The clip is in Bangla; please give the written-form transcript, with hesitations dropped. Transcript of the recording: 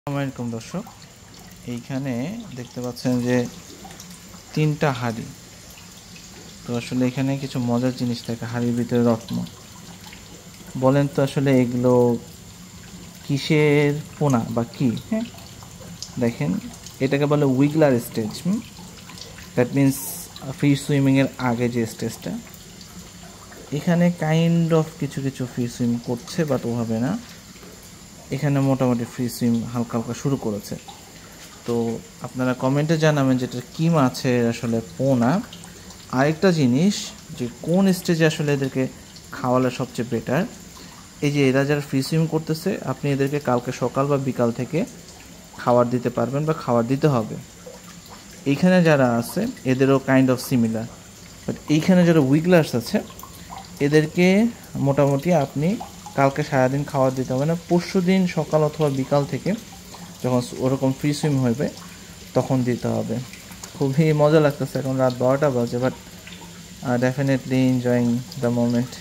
আসসালামু দর্শক, এইখানে দেখতে পাচ্ছেন যে 3টা হাঁড়ি। তো আসলে এখানে কিছু মজার জিনিস থাকে হাঁড়ির ভিতরে রত্ন। বলেন তো আসলে এগুলো কিসের পোনা বা কি? হ্যাঁ, দেখেন, এটাকে বলে উইগলার স্টেজ। দ্যাট মিন্স ফ্রি সুইমিংয়ের আগে যে স্টেজটা, এখানে কাইন্ড অফ কিছু কিছু ফ্রি সুইম করছে, বাট ওভাবে না। এখানে মোটামুটি ফ্রি সুইম হালকা হালকা শুরু করেছে। তো আপনারা কমেন্টে জানাবেন যেটা কী মাছের আসলে পোনা। আরেকটা জিনিস, যে কোন স্টেজে আসলে এদেরকে খাওয়ালে সবচেয়ে বেটার। এই যে এরা যারা ফ্রি সুইম করতেছে, আপনি এদেরকে কালকে সকাল বা বিকাল থেকে খাবার দিতে পারবেন বা খাবার দিতে হবে। এইখানে যারা আছে এদেরও কাইন্ড অফ সিমিলার, বাট এইখানে যারা উইগলার্স আছে এদেরকে মোটামুটি আপনি কালকে সারাদিন খাবার দিতে হবে না, পরশু দিন সকাল অথবা বিকাল থেকে যখন ওরকম ফ্রি সুইম হবে তখন দিতে হবে। খুবই মজা লাগতেছে, এখন রাত 12টা বাজে, but definitely enjoying the moment.